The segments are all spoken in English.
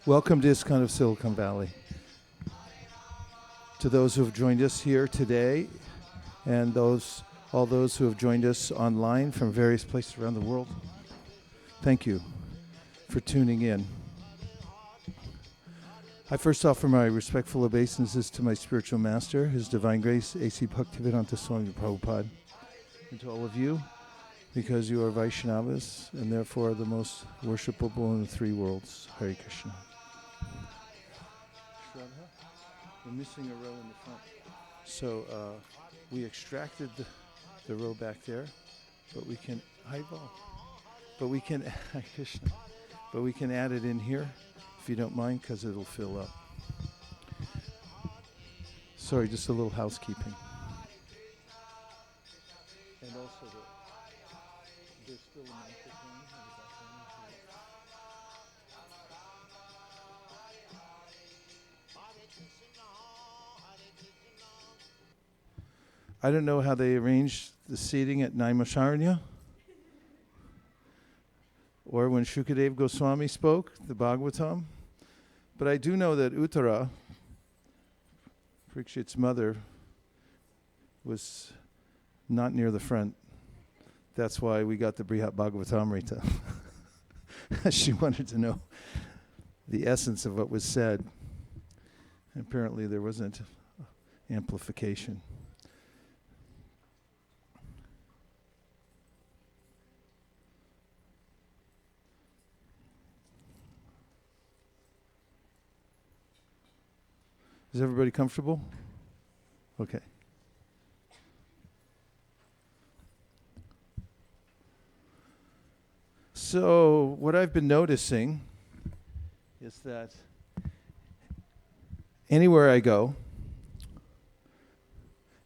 Welcome to ISKCON of Silicon Valley. To those who have joined us here today and all those who have joined us online from various places around the world, thank you for tuning in. I first offer my respectful obeisances to my spiritual master, His Divine Grace, A.C. Bhaktivedanta Swami Prabhupada, and to all of you, because you are Vaishnavas and therefore the most worshipable in the three worlds. Hare Krishna. We're missing a row in the front. So we extracted the row back there, but we can, but we can, Hare Krishna, but we can add it in here if you don't mind, because it'll fill up. Sorry, just a little housekeeping. And also there's still a microphone. I don't know how they arranged the seating at Naimisharanya or when Shukadeva Goswami spoke, the Bhagavatam. But I do know that Uttara, Parikshit's mother, was not near the front. That's why we got the Brihat Bhagavatamrita. She wanted to know the essence of what was said. And apparently there wasn't amplification. Is everybody comfortable? Okay. So what I've been noticing is that anywhere I go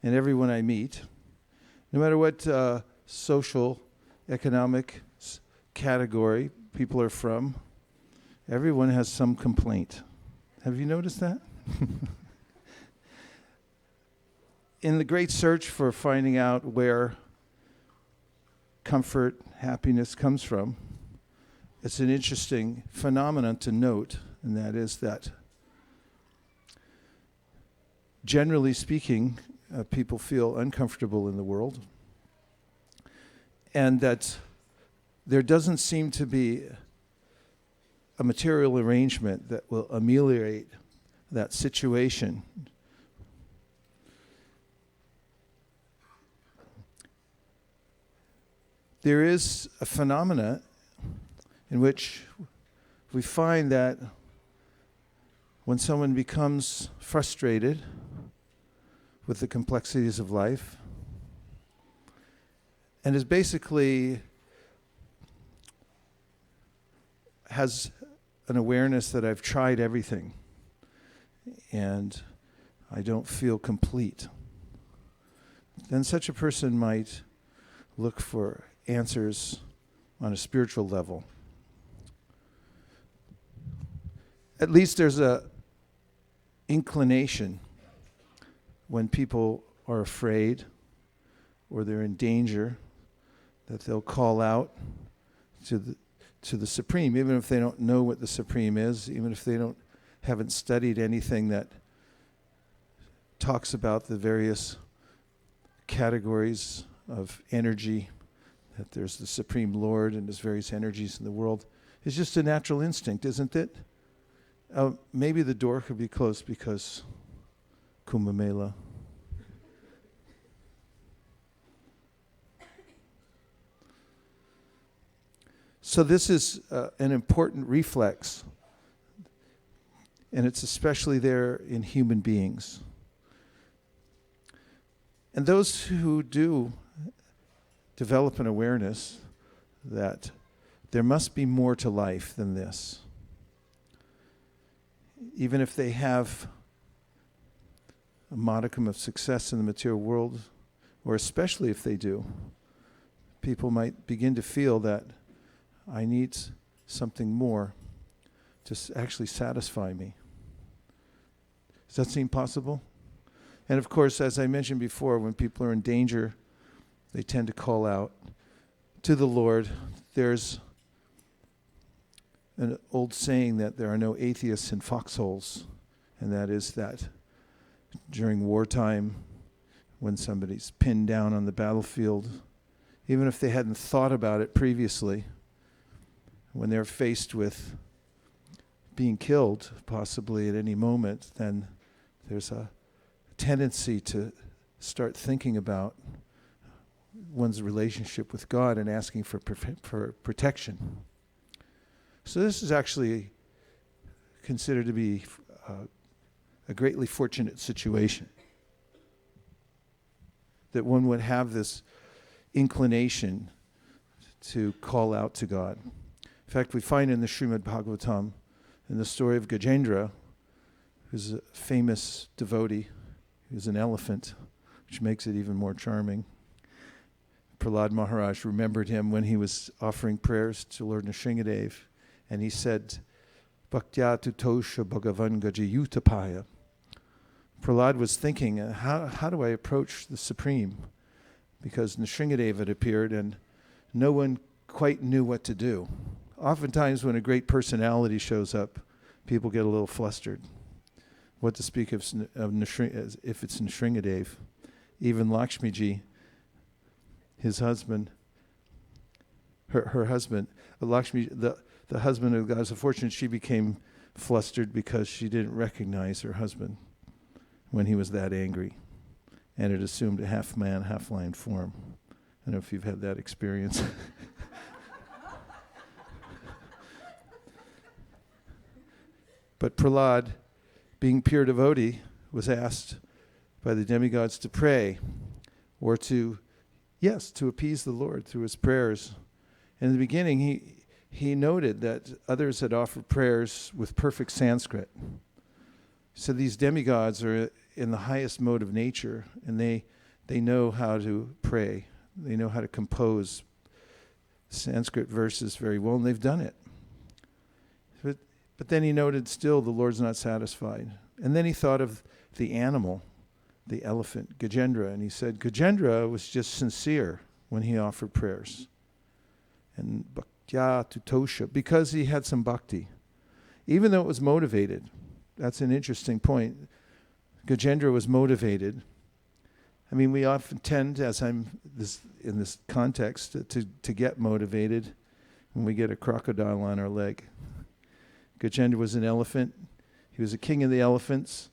and everyone I meet, no matter what social, economic category people are from, everyone has some complaint. Have you noticed that? In the great search for finding out where comfort, happiness comes from, it's an interesting phenomenon to note, and that is that generally speaking, people feel uncomfortable in the world, and that there doesn't seem to be a material arrangement that will ameliorate that situation. There is a phenomena in which we find that when someone becomes frustrated with the complexities of life and is basically has an awareness that I've tried everything and I don't feel complete, then such a person might look for answers on a spiritual level. At least there's a inclination when people are afraid or they're in danger that they'll call out to the Supreme, even if they don't know what the Supreme is, even if they haven't studied anything that talks about the various categories of energy, that there's the Supreme Lord and there's various energies in the world. It's just a natural instinct, isn't it? Maybe the door could be closed because Kumbh Mela. So this is an important reflex, and it's especially there in human beings. And those who do develop an awareness that there must be more to life than this, even if they have a modicum of success in the material world, or especially if they do, people might begin to feel that I need something more to actually satisfy me. Does that seem possible? And of course, as I mentioned before, when people are in danger, they tend to call out to the Lord. There's an old saying that there are no atheists in foxholes, and that is that during wartime, when somebody's pinned down on the battlefield, even if they hadn't thought about it previously, when they're faced with being killed, possibly at any moment, then there's a tendency to start thinking about one's relationship with God and asking for protection. So this is actually considered to be a greatly fortunate situation, that one would have this inclination to call out to God. In fact, we find in the Srimad Bhagavatam, in the story of Gajendra, who's a famous devotee, who's an elephant, which makes it even more charming. Prahlad Maharaj remembered him when he was offering prayers to Lord Nrsingadev, and he said, Bhaktya tutosha bhagavan gajayutapaya. Prahlad was thinking, how do I approach the Supreme? Because Nrsingadev had appeared and no one quite knew what to do. Oftentimes when a great personality shows up, people get a little flustered. What to speak of if it's Nrsingadev. Even Lakshmiji, his husband, her husband, Lakshmi, the husband of the goddess of fortune, she became flustered because she didn't recognize her husband when he was that angry. And it assumed a half man, half lion form. I don't know if you've had that experience. But Prahlad, being pure devotee, was asked by the demigods to pray or to appease the Lord through his prayers. In the beginning, he noted that others had offered prayers with perfect Sanskrit. So these demigods are in the highest mode of nature, and they know how to pray. They know how to compose Sanskrit verses very well, and they've done it. But then he noted still the Lord's not satisfied. And then he thought of the animal, the elephant, Gajendra, and he said Gajendra was just sincere when he offered prayers. And bhaktya tutosha, because he had some bhakti. Even though it was motivated, that's an interesting point. Gajendra was motivated. I mean, we often tend, as in this context, to get motivated when we get a crocodile on our leg. Gajendra was an elephant. He was a king of the elephants.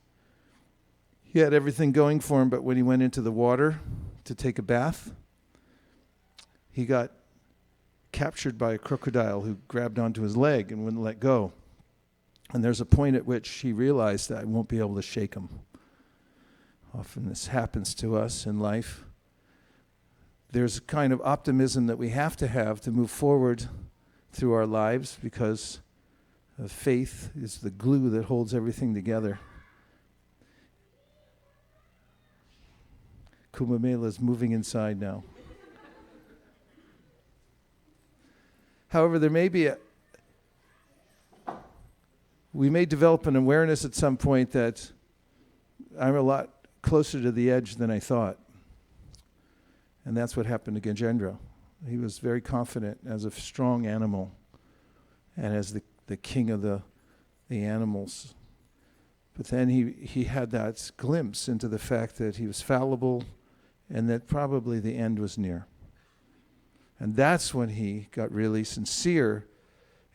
He had everything going for him, but when he went into the water to take a bath, he got captured by a crocodile who grabbed onto his leg and wouldn't let go. And there's a point at which he realized that I won't be able to shake him. Often this happens to us in life. There's a kind of optimism that we have to move forward through our lives, because faith is the glue that holds everything together. Kumbh Mela is moving inside now. However, we may develop an awareness at some point that I'm a lot closer to the edge than I thought. And that's what happened to Gajendra. He was very confident as a strong animal and as the king of the animals. But then he had that glimpse into the fact that he was fallible and that probably the end was near. And that's when he got really sincere.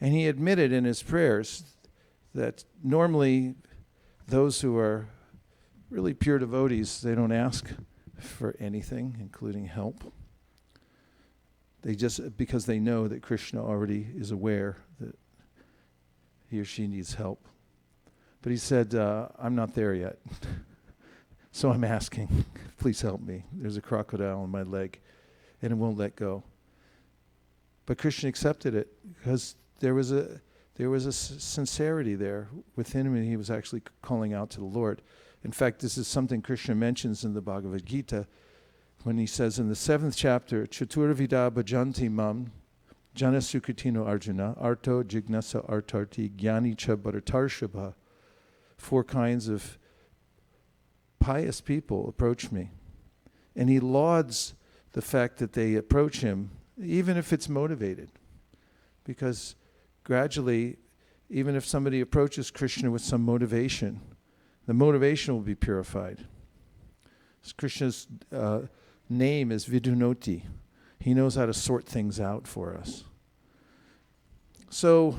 And he admitted in his prayers that normally those who are really pure devotees, they don't ask for anything, including help. They just, because they know that Krishna already is aware that he or she needs help. But he said, I'm not there yet. So I'm asking, please help me. There's a crocodile on my leg and it won't let go. But Krishna accepted it because there was a sincerity there within him, and he was actually calling out to the Lord. In fact, this is something Krishna mentions in the Bhagavad Gita when he says in the 7th chapter, Chaturvida bhajanti mam jana sukritino arjuna arto jignasa artarti jnani cha bharatarshabha. 4 kinds of pious people approach me. And he lauds the fact that they approach him, even if it's motivated. Because gradually, even if somebody approaches Krishna with some motivation, the motivation will be purified. Krishna's name is Vidunoti. He knows how to sort things out for us. So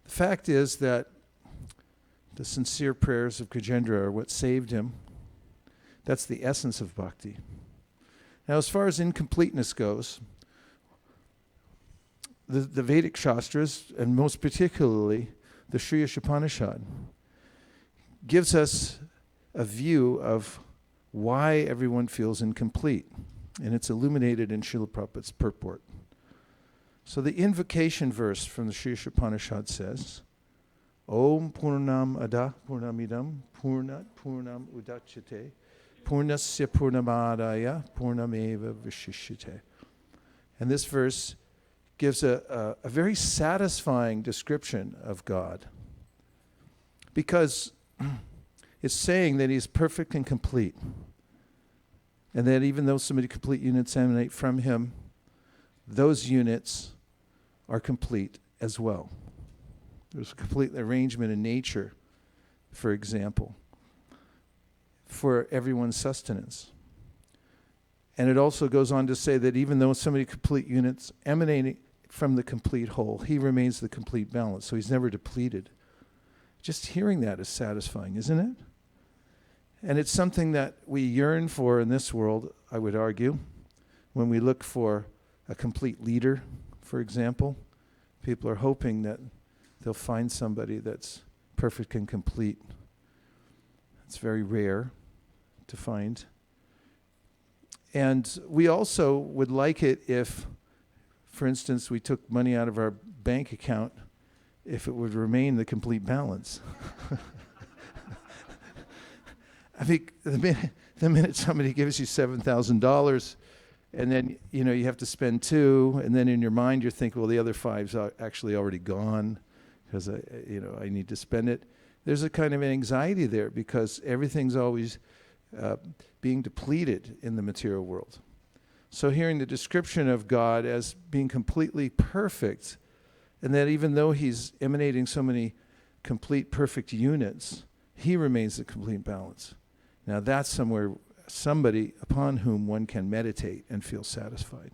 the fact is that the sincere prayers of Gajendra are what saved him. That's the essence of bhakti. Now, as far as incompleteness goes, the Vedic Shastras, and most particularly the Sri Upanishad, gives us a view of why everyone feels incomplete. And it's illuminated in Srila Prabhupada's purport. So the invocation verse from the Sri Upanishad says, Om Purnam Ada Purnamidam Purnat Purnam Udachyate Purnasya Purnamadaya Purnameva Vishishyate. And this verse gives a very satisfying description of God, because it's saying that he's perfect and complete, and that even though so many complete units emanate from him, those units are complete as well. There's a complete arrangement in nature, for example, for everyone's sustenance. And it also goes on to say that even though so many complete units emanating from the complete whole, he remains the complete balance, so he's never depleted. Just hearing that is satisfying, isn't it? And it's something that we yearn for in this world, I would argue, when we look for a complete leader, for example. People are hoping that they'll find somebody that's perfect and complete. It's very rare to find. And we also would like it if, for instance, we took money out of our bank account, if it would remain the complete balance. I think the minute somebody gives you $7,000, and then you have to spend $2,000, and then in your mind you're thinking, well, the other $5's are actually already gone because I need to spend it. There's a kind of anxiety there because everything's always being depleted in the material world. So hearing the description of God as being completely perfect, and that even though he's emanating so many complete perfect units, he remains the complete balance. Now that's somebody upon whom one can meditate and feel satisfied.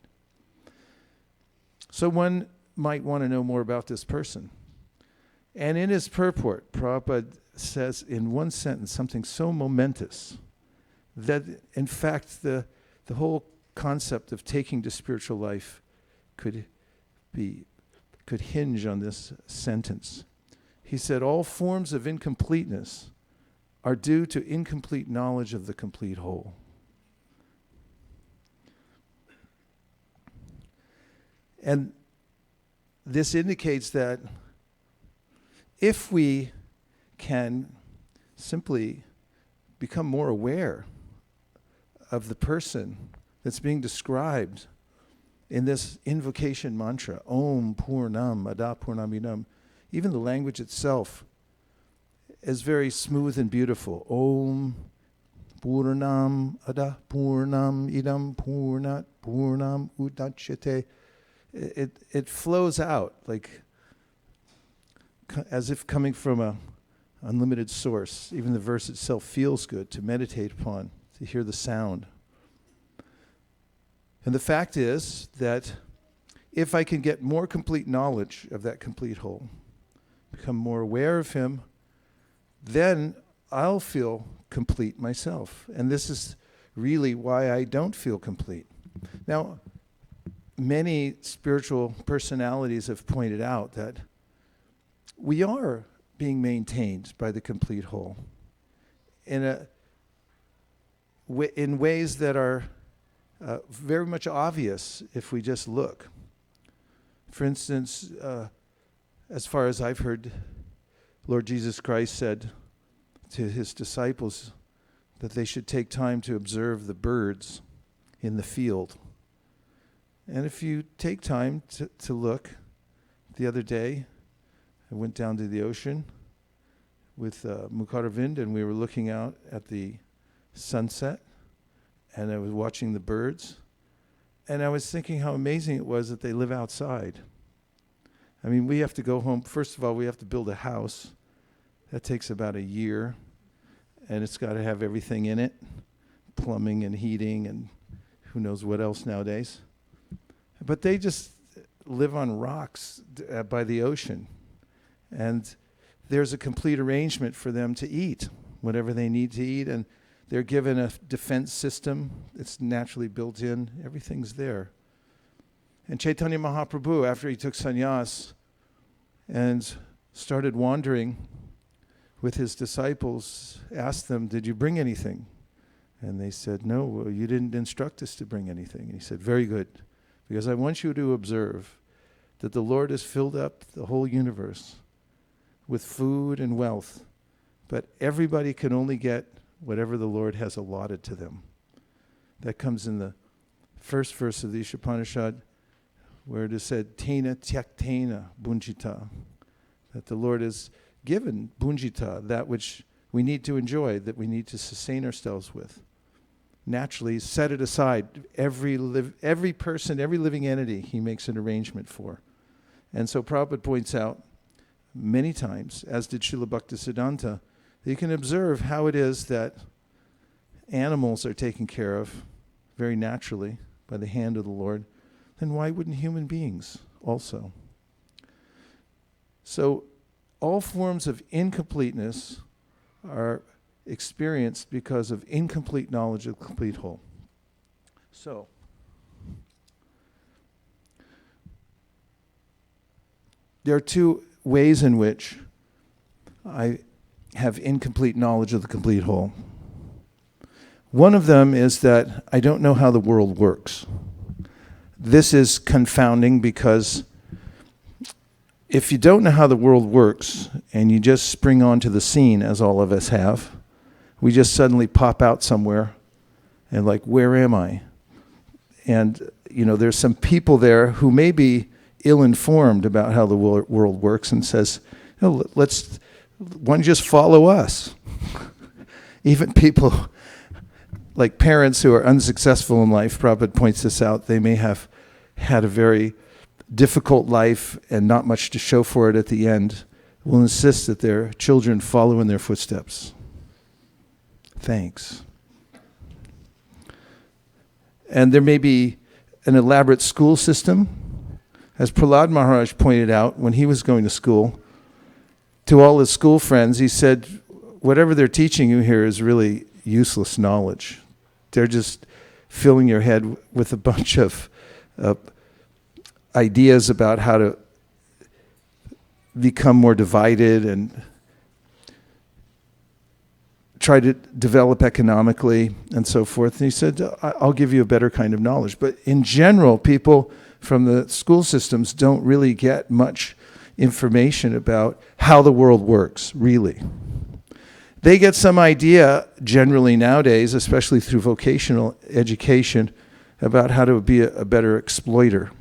So one might want to know more about this person. And in his purport, Prabhupada says in one sentence something so momentous that in fact the whole concept of taking to spiritual life could hinge on this sentence. He said, all forms of incompleteness are due to incomplete knowledge of the complete whole. And this indicates that if we can simply become more aware of the person that's being described in this invocation mantra, Om Purnam Ada Purnamidam, even the language itself is very smooth and beautiful. Om Purnam Ada Purnam Idam Purnat Purnam Udachyate. It flows out like as if coming from a unlimited source. Even the verse itself feels good to meditate upon, to hear the sound. And the fact is that if I can get more complete knowledge of that complete whole, become more aware of him, then I'll feel complete myself. And this is really why I don't feel complete. Now, many spiritual personalities have pointed out that we are being maintained by the complete whole in ways that are very much obvious if we just look. For instance, as far as I've heard, Lord Jesus Christ said to his disciples that they should take time to observe the birds in the field. And if you take time to look, the other day I went down to the ocean with Mukaravind, and we were looking out at the sunset, and I was watching the birds, and I was thinking how amazing it was that they live outside. I mean, we have to go home. First of all, we have to build a house. That takes about a year. And it's got to have everything in it, plumbing and heating and who knows what else nowadays. But they just live on rocks by the ocean. And there's a complete arrangement for them to eat whatever they need to eat. And they're given a defense system. It's naturally built in. Everything's there. And Chaitanya Mahaprabhu, after he took sannyas and started wandering with his disciples, asked them, "Did you bring anything?" And they said, "No, well, you didn't instruct us to bring anything." And he said, "Very good, because I want you to observe that the Lord has filled up the whole universe with food and wealth, but everybody can only get whatever the Lord has allotted to them." That comes in the first verse of the Ishopanishad, where it is said, "Tena tyaktena bunjita," that the Lord has given bunjita, that which we need to enjoy, that we need to sustain ourselves with. Naturally, set it aside. Every person, every living entity, he makes an arrangement for. And so Prabhupada points out many times, as did Srila Bhaktisiddhanta, that you can observe how it is that animals are taken care of very naturally by the hand of the Lord. Then why wouldn't human beings also? So all forms of incompleteness are experienced because of incomplete knowledge of the complete whole. So, there are two ways in which I have incomplete knowledge of the complete whole. One of them is that I don't know how the world works. This is confounding because if you don't know how the world works and you just spring onto the scene, as all of us have, we just suddenly pop out somewhere and like, where am I? And, there's some people there who may be ill-informed about how the world works and says, why don't you just follow us? Even people like parents who are unsuccessful in life, Prabhupada points this out, they may have had a very difficult life and not much to show for it at the end, will insist that their children follow in their footsteps. Thanks. And there may be an elaborate school system. As Prahlad Maharaj pointed out when he was going to school, to all his school friends, he said, whatever they're teaching you here is really useless knowledge. They're just filling your head with a bunch of ideas about how to become more divided and try to develop economically and so forth. And he said, I'll give you a better kind of knowledge. But in general, people from the school systems don't really get much information about how the world works, really. They get some idea generally nowadays, especially through vocational education, about how to be a better exploiter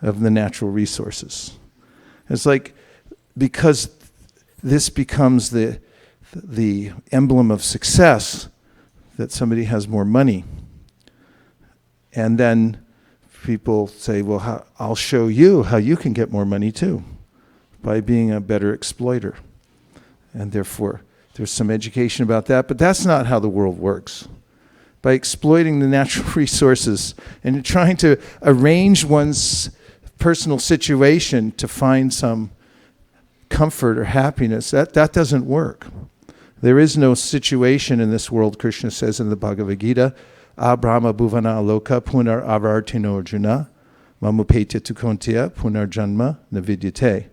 of the natural resources. It's like, because this becomes the emblem of success, that somebody has more money. And then people say, well, I'll show you how you can get more money too, by being a better exploiter. And therefore, there's some education about that, but that's not how the world works. By exploiting the natural resources and trying to arrange one's personal situation to find some comfort or happiness, that doesn't work. There is no situation in this world, Krishna says in the Bhagavad Gita, Abrahma bhuvana loka punar avartino arjuna, mamupetya tukontya punar janma navidyate.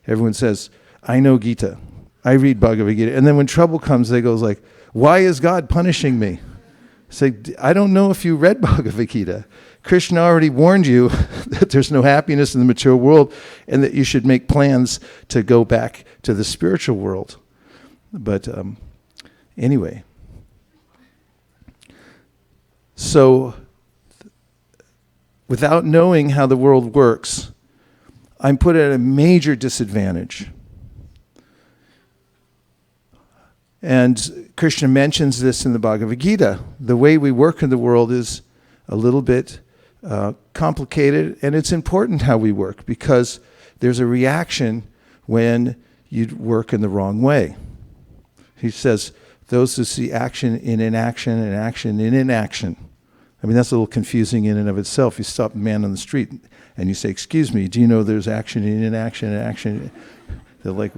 Everyone says, I know Gita. I read Bhagavad Gita. And then when trouble comes, they go like, why is God punishing me? It's like, I don't know if you read Bhagavad Gita. Krishna already warned you that there's no happiness in the material world and that you should make plans to go back to the spiritual world. But anyway. So, without knowing how the world works, I'm put at a major disadvantage. And Krishna mentions this in the Bhagavad Gita. The way we work in the world is a little bit complicated, and it's important how we work, because there's a reaction when you work in the wrong way. He says, those who see action in inaction and action in inaction. I mean, that's a little confusing in and of itself. You stop a man on the street and you say, excuse me, do you know there's action in inaction and action? They're like,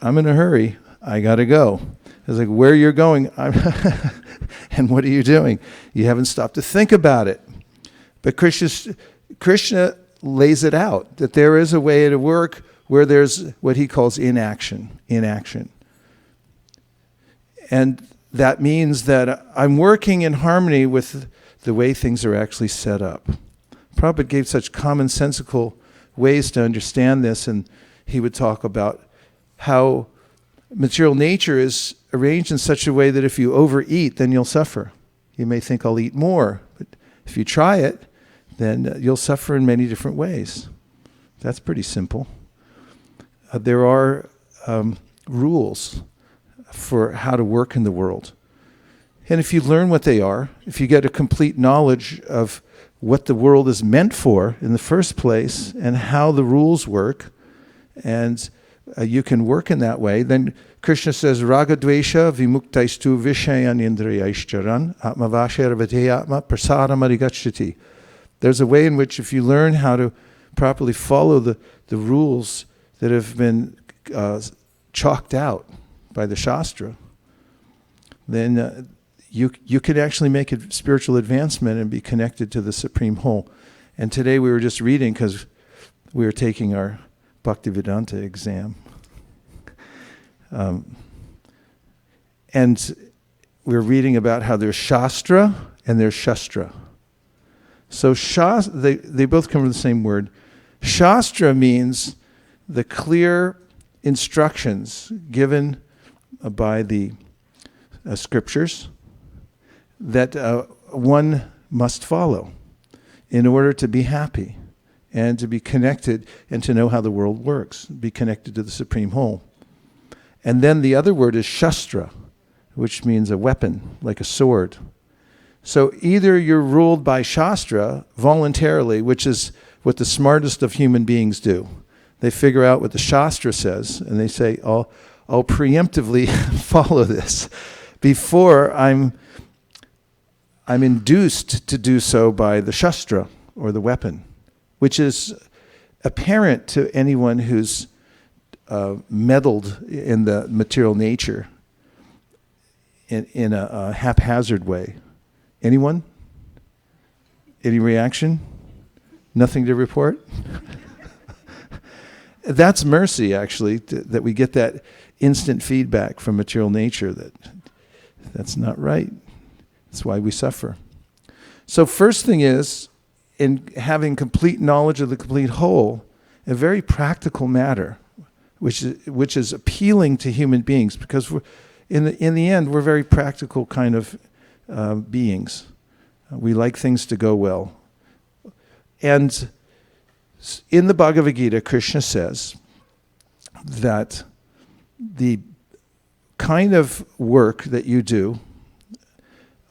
I'm in a hurry. I got to go. It's like, where you're going, and what are you doing? You haven't stopped to think about it. But Krishna lays it out, that there is a way to work where there's what he calls inaction. And that means that I'm working in harmony with the way things are actually set up. Prabhupada gave such commonsensical ways to understand this, and he would talk about how material nature is arranged in such a way that if you overeat, then you'll suffer. You may think, I'll eat more, but if you try it, then you'll suffer in many different ways. That's pretty simple. There are rules for how to work in the world. And if you learn what they are, if you get a complete knowledge of what the world is meant for in the first place and how the rules work, and you can work in that way, then Krishna says, Raga Dvesha Vimuktaistu Vishayan Indriyaishcharan Atmavashera Videyatma Prasadam Arigachati. There's a way in which if you learn how to properly follow the rules that have been chalked out by the Shastra, then you can actually make a spiritual advancement and be connected to the Supreme Whole. And today we were just reading, because we were taking our Bhaktivedanta exam. And we're reading about how there's Shastra and there's Shastra. So they both come from the same word. Shastra means the clear instructions given by the scriptures that one must follow in order to be happy and to be connected and to know how the world works, be connected to the Supreme Whole. And then the other word is Shastra, which means a weapon, like a sword. So either you're ruled by Shastra voluntarily, which is what the smartest of human beings do. They figure out what the Shastra says, and they say, I'll preemptively follow this before I'm induced to do so by the Shastra, or the weapon, which is apparent to anyone who's meddled in the material nature in a haphazard way. Anyone? Any reaction? Nothing to report? That's mercy, actually, that we get that instant feedback from material nature that's not right. That's why we suffer. So first thing is, in having complete knowledge of the complete whole, a very practical matter, which is appealing to human beings, because in the end, we're very practical kind of beings. We like things to go well. And in the Bhagavad Gita, Krishna says that the kind of work that you do,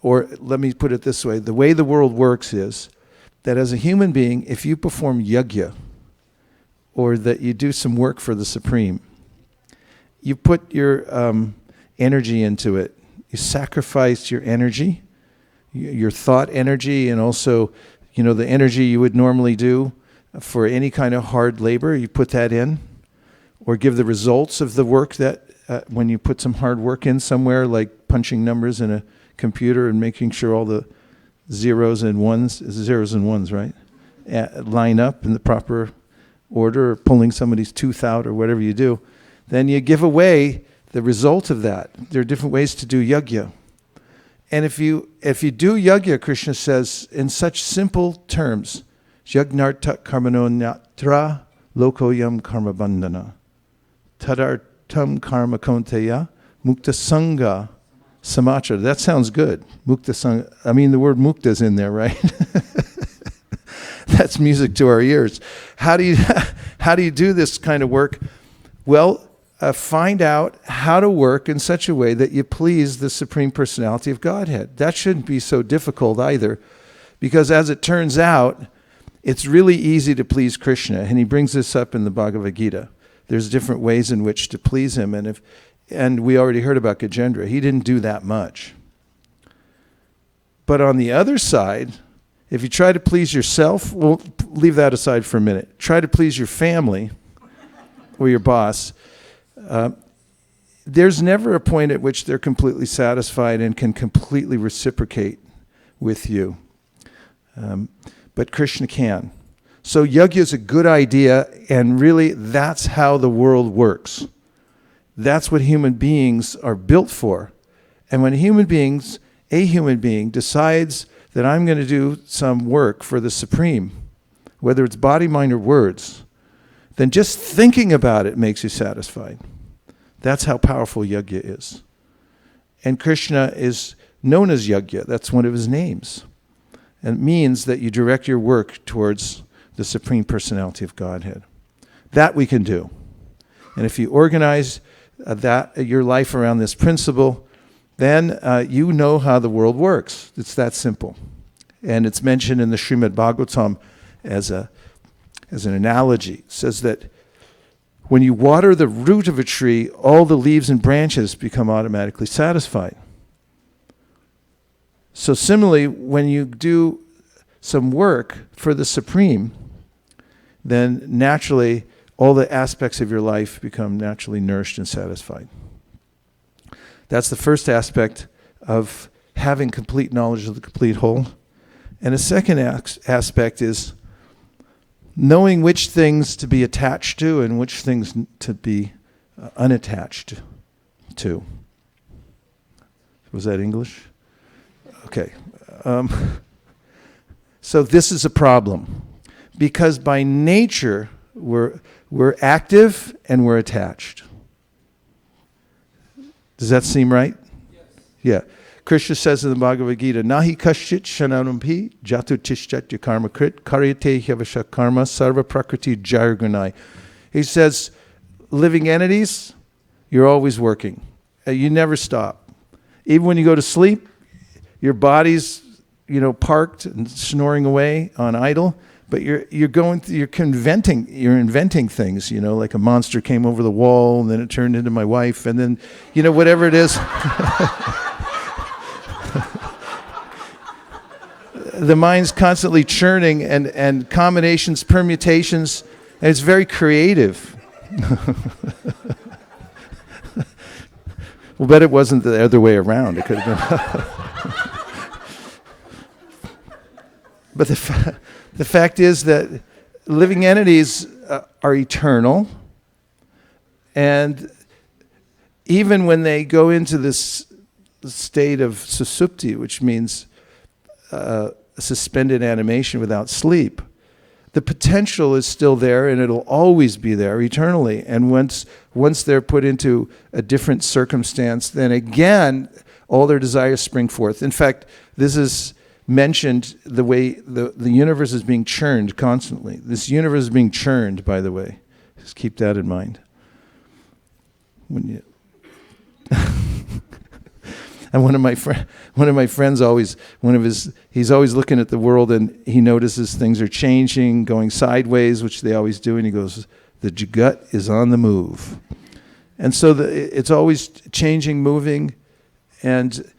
or let me put it this way, the way the world works is that as a human being, if you perform yajna, or that you do some work for the Supreme, you put your energy into it. You sacrifice your energy, your thought energy, and also, the energy you would normally do for any kind of hard labor, you put that in, or give the results of the work that when you put some hard work in somewhere, like punching numbers in a computer and making sure all the zeros and ones, right, line up in the proper order, or pulling somebody's tooth out, or whatever you do, then you give away the result of that. There are different ways to do yajna. And if you do yajna, Krishna says in such simple terms, Yagnarta karmano nyatra lokoyam karma bandhana tadartam karma konteya mukta sangha samachara. That sounds good. Mukta sangha. I mean, the word mukta is in there, right? That's music to our ears. How do you do this kind of work? Well, find out how to work in such a way that you please the Supreme Personality of Godhead. That shouldn't be so difficult either, because as it turns out, it's really easy to please Krishna, and he brings this up in the Bhagavad Gita. There's different ways in which to please him, and we already heard about Gajendra. He didn't do that much. But on the other side, if you try to please yourself, well, leave that aside for a minute. Try to please your family or your boss. There's never a point at which they're completely satisfied and can completely reciprocate with you. But Krishna can. So yajna is a good idea, and really that's how the world works. That's what human beings are built for. And when a human being decides that I'm going to do some work for the Supreme, whether it's body, mind, or words, then just thinking about it makes you satisfied. That's how powerful yajna is. And Krishna is known as yajna. That's one of his names. And it means that you direct your work towards the Supreme Personality of Godhead. That we can do. And if you organize your life around this principle, then you know how the world works. It's that simple. And it's mentioned in the Srimad Bhagavatam as an analogy. It says that when you water the root of a tree, all the leaves and branches become automatically satisfied. So similarly, when you do some work for the Supreme, then naturally all the aspects of your life become naturally nourished and satisfied. That's the first aspect of having complete knowledge of the complete whole. And a second aspect is knowing which things to be attached to and which things to be unattached to. Was that English? Okay. So this is a problem, because by nature we're active and we're attached. Does that seem right? Yes. Yeah. Krishna says in the Bhagavad Gita, Nahi kashchit shananampi jatu tishchat karma krit karyate hyavasha karma sarva prakriti jargunai. He says, living entities, you're always working. You never stop. Even when you go to sleep, your body's, parked and snoring away on idle, but you're inventing things, like a monster came over the wall and then it turned into my wife and then, whatever it is. The mind's constantly churning and combinations, permutations, and it's very creative. We'll bet it wasn't the other way around. It could have been. But the fact is that living entities are eternal, and even when they go into this state of susupti, which means suspended animation without sleep, the potential is still there, and it'll always be there eternally. And once they're put into a different circumstance, then again, all their desires spring forth. In fact, this is mentioned the way the universe is being churned constantly. This universe is being churned, by the way. Just keep that in mind. And one of my friends he's always looking at the world, and he notices things are changing, going sideways, which they always do, and he goes, the jagat is on the move. And so it's always changing, moving, and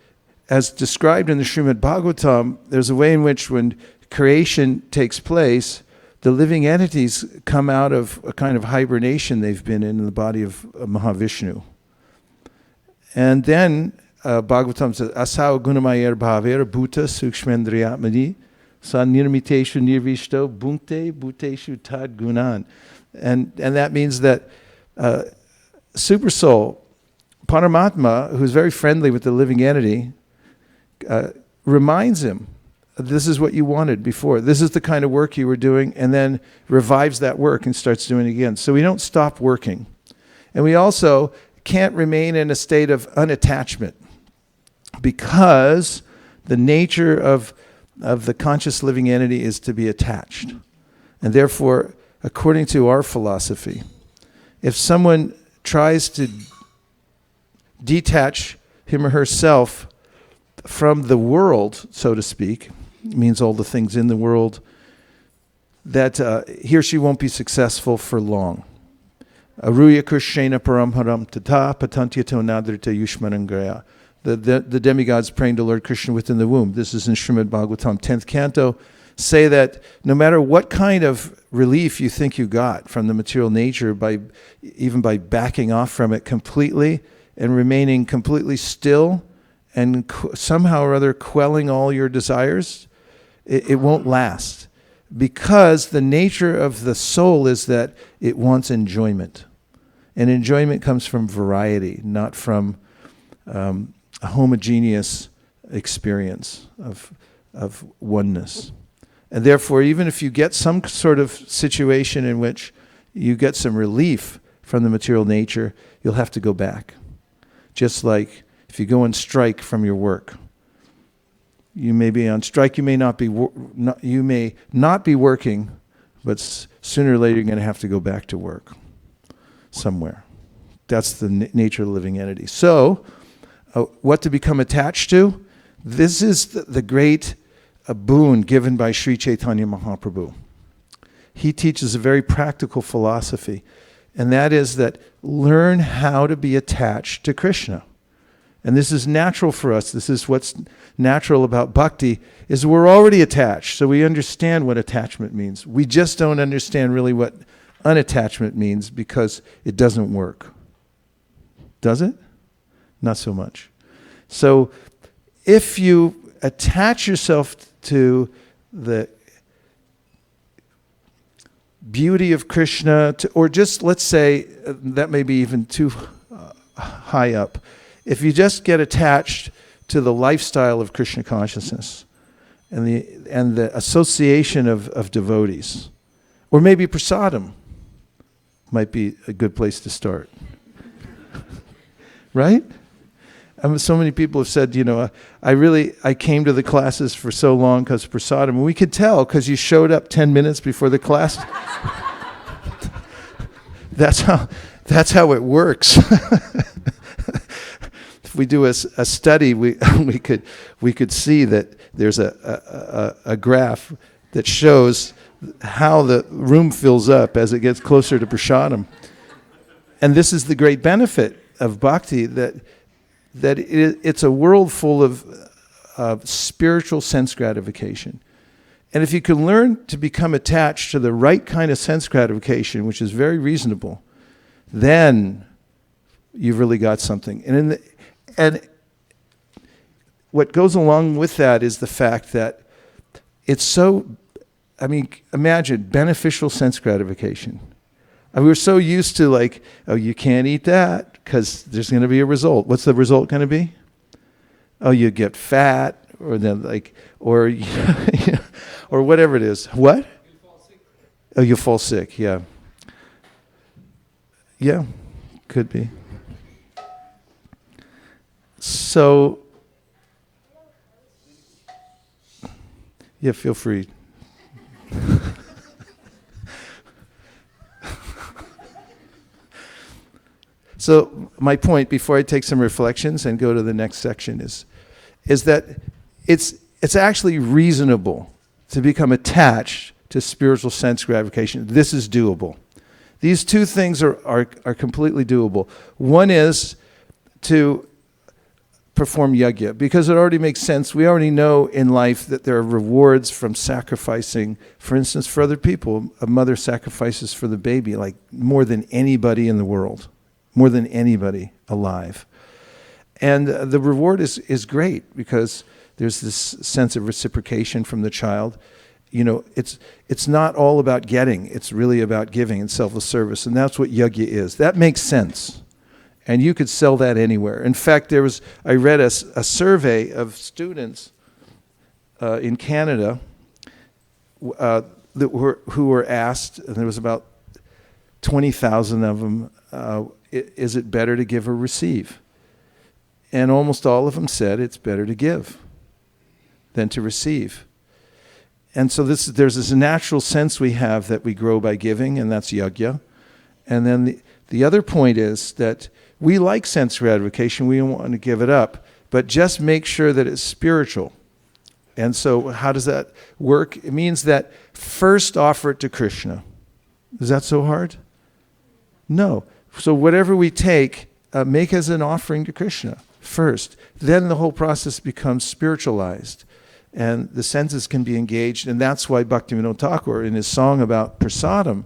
as described in the Srimad Bhagavatam, there's a way in which when creation takes place, the living entities come out of a kind of hibernation they've been in the body of Mahavishnu. And then Bhagavatam says, Asao gunamayer bhaver bhuta sukshmendriyatmani sa nirmiteshu nirvishto bhunkte bhuteshu tad gunan. And that means that Super Soul, Paramatma, who's very friendly with the living entity, reminds him, this is what you wanted before. This is the kind of work you were doing, and then revives that work and starts doing it again. So we don't stop working. And we also can't remain in a state of unattachment, because the nature of the conscious living entity is to be attached. And therefore, according to our philosophy, if someone tries to detach him or herself from the world, so to speak, means all the things in the world, he or she won't be successful for long. Aruya Krishna Paramharam Tata Patantyato Nadrita Yushmanangraya. The demigods praying to Lord Krishna within the womb. This is in Srimad Bhagavatam, 10th canto. Say that no matter what kind of relief you think you got from the material nature, even by backing off from it completely and remaining completely still and somehow or other quelling all your desires, it won't last. Because the nature of the soul is that it wants enjoyment. And enjoyment comes from variety, not from a homogeneous experience of oneness. And therefore, even if you get some sort of situation in which you get some relief from the material nature, you'll have to go back. Just like if you go on strike from your work. You may be on strike, you may not be working, but sooner or later you're going to have to go back to work somewhere. That's the nature of the living entity. So, what to become attached to? This is the great boon given by Sri Chaitanya Mahaprabhu. He teaches a very practical philosophy, and that is that learn how to be attached to Krishna. And this is natural for us. This is what's natural about bhakti, is we're already attached, so we understand what attachment means. We just don't understand really what unattachment means because it doesn't work. Does it? Not so much. So if you attach yourself to the beauty of Krishna, or just, let's say, that may be even too high up. If you just get attached to the lifestyle of Krishna consciousness and the association of devotees, or maybe prasadam might be a good place to start. Right? So many people have said, I came to the classes for so long because of prasadam. And we could tell because you showed up 10 minutes before the class. That's how it works. If we do a study, we could see that there's a graph that shows how the room fills up as it gets closer to prasadam. And this is the great benefit of bhakti, that it's a world full of spiritual sense gratification. And if you can learn to become attached to the right kind of sense gratification, which is very reasonable, then you've really got something. And what goes along with that is the fact that it's so, imagine beneficial sense gratification. We're so used to you can't eat that because there's going to be a result. What's the result going to be? Oh, you get fat, or or whatever it is. What? You fall sick. Oh, you fall sick. Yeah. Yeah, could be. So, yeah, feel free. So my point, before I take some reflections and go to the next section, is that it's actually reasonable to become attached to spiritual sense gratification. This is doable. These two things are completely doable. One is to perform yajna, because it already makes sense. We already know in life that there are rewards from sacrificing, for instance, for other people. A mother sacrifices for the baby like more than anybody in the world. More than anybody alive. And the reward is great because there's this sense of reciprocation from the child. It's not all about getting, it's really about giving and selfless service. And that's what yajna is. That makes sense. And you could sell that anywhere. In fact, I read a survey of students in Canada who were asked, and there was about 20,000 of them, is it better to give or receive? And almost all of them said it's better to give than to receive. And so there's this natural sense we have that we grow by giving, and that's yajna. And then the other point is that we like sense gratification, we don't want to give it up, but just make sure that it's spiritual. And so how does that work? It means that first offer it to Krishna. Is that so hard? No. So whatever we take, make as an offering to Krishna first. Then the whole process becomes spiritualized. And the senses can be engaged. And that's why Bhaktivinoda Thakur, in his song about prasadam,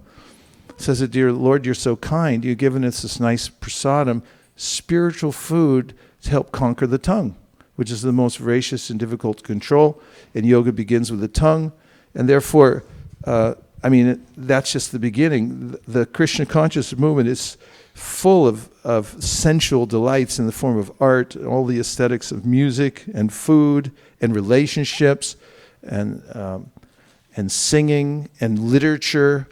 says that, dear Lord, you're so kind. You've given us this nice prasadam, spiritual food to help conquer the tongue, which is the most voracious and difficult to control. And yoga begins with the tongue. And therefore, that's just the beginning. The Krishna conscious movement is full of sensual delights in the form of art, all the aesthetics of music and food and relationships and singing and literature.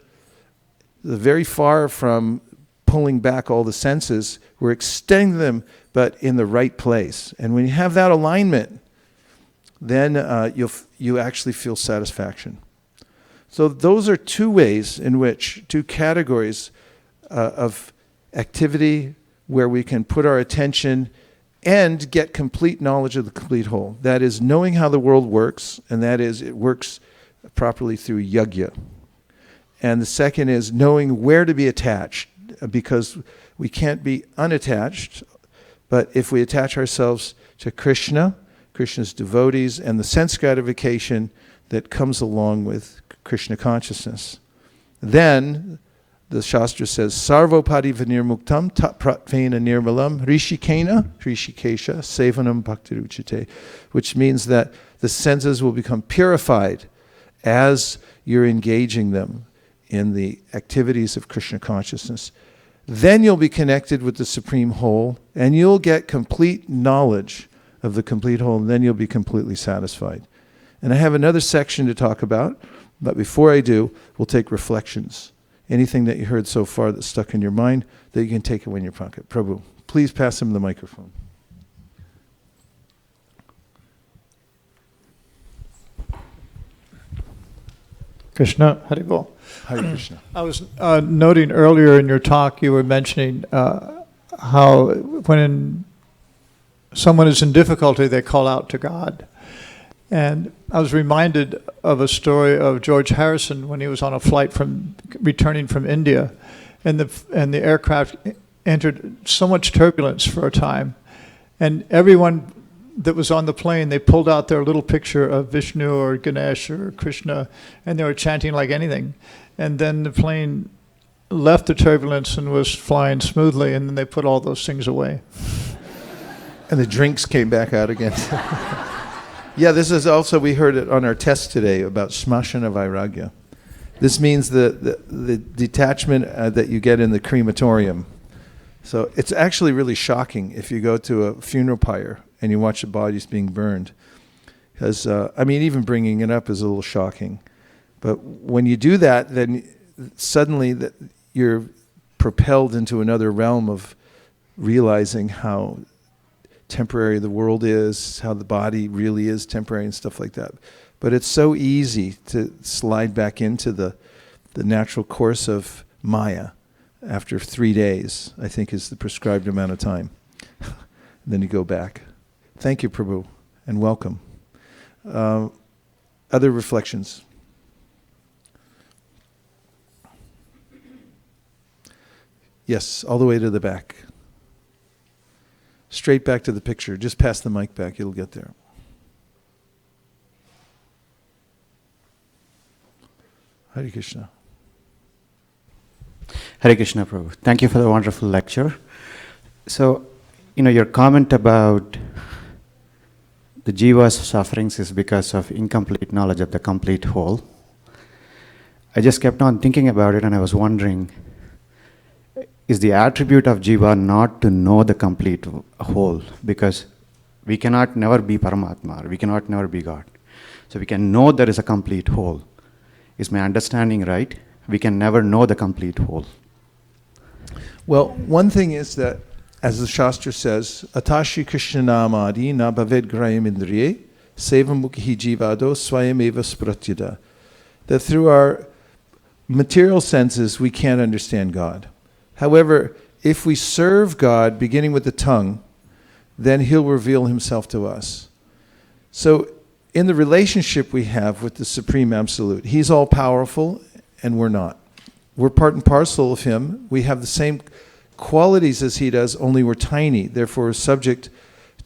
Very far from pulling back all the senses, we're extending them, but in the right place. And when you have that alignment, then you actually feel satisfaction. So those are two categories of activity where we can put our attention and get complete knowledge of the complete whole. That is knowing how the world works, and that is it works properly through yajna. And the second is knowing where to be attached, because we can't be unattached, but if we attach ourselves to Krishna, Krishna's devotees, and the sense gratification that comes along with Krishna consciousness, then the Shastra says, Sarvopadi vinirmuktam tat pratvena nirmalam rishikena rishikesha sevanam bhaktiruchite, which means that the senses will become purified as you're engaging them in the activities of Krishna consciousness. Then you'll be connected with the Supreme Whole, and you'll get complete knowledge of the complete whole, and then you'll be completely satisfied. And I have another section to talk about, but before I do, we'll take reflections. Anything that you heard so far that's stuck in your mind, that you can take it in your pocket. Prabhu, please pass him the microphone. Krishna, Haribol. Hare Krishna. I was noting earlier in your talk, you were mentioning how when someone is in difficulty, they call out to God. And I was reminded of a story of George Harrison when he was on a flight returning from India, and the aircraft entered so much turbulence for a time, and everyone that was on the plane, they pulled out their little picture of Vishnu or Ganesh or Krishna, and they were chanting like anything. And then the plane left the turbulence and was flying smoothly, and then they put all those things away. And the drinks came back out again. Yeah, this is also, we heard it on our test today about smashana vairagya. This means the detachment that you get in the crematorium. So it's actually really shocking if you go to a funeral pyre and you watch the bodies being burned. Because, even bringing it up is a little shocking. But when you do that, then suddenly you're propelled into another realm of realizing how temporary the world is, how the body really is temporary and stuff like that. But it's so easy to slide back into the natural course of Maya after 3 days, I think is the prescribed amount of time. And then you go back. Thank you, Prabhu, and welcome. Other reflections? Yes, all the way to the back. Straight back to the picture. Just pass the mic back. You'll get there. Hare Krishna. Hare Krishna, Prabhu. Thank you for the wonderful lecture. So, your comment about the jiva's sufferings is because of incomplete knowledge of the complete whole. I just kept on thinking about it, and I was wondering, is the attribute of jiva not to know the complete whole? Because we cannot never be Paramatma, we cannot never be God. So we can know there is a complete whole. Is my understanding right? We can never know the complete whole. Well, one thing is that, as the Shastra says, Atashi Krishnanamadi na bhaved grayam indriye sevamukhi jivado swayameva spratyada. That through our material senses we can't understand God. However, if we serve God, beginning with the tongue, then He'll reveal Himself to us. So, in the relationship we have with the Supreme Absolute. He's all powerful and we're not. We're part and parcel of him. We have the same qualities as he does, only we're tiny, therefore we're subject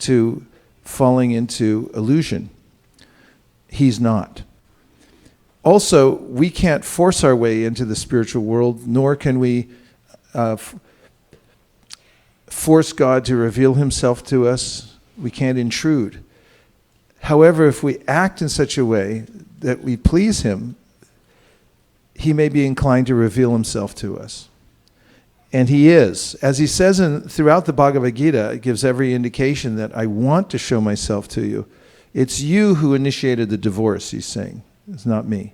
to falling into illusion. He's not. Also, we can't force our way into the spiritual world, nor can we force God to reveal himself to us. We can't intrude. However, if we act in such a way that we please him, he may be inclined to reveal himself to us. And he is. As he says throughout the Bhagavad Gita, it gives every indication that I want to show myself to you. It's you who initiated the divorce, he's saying. It's not me.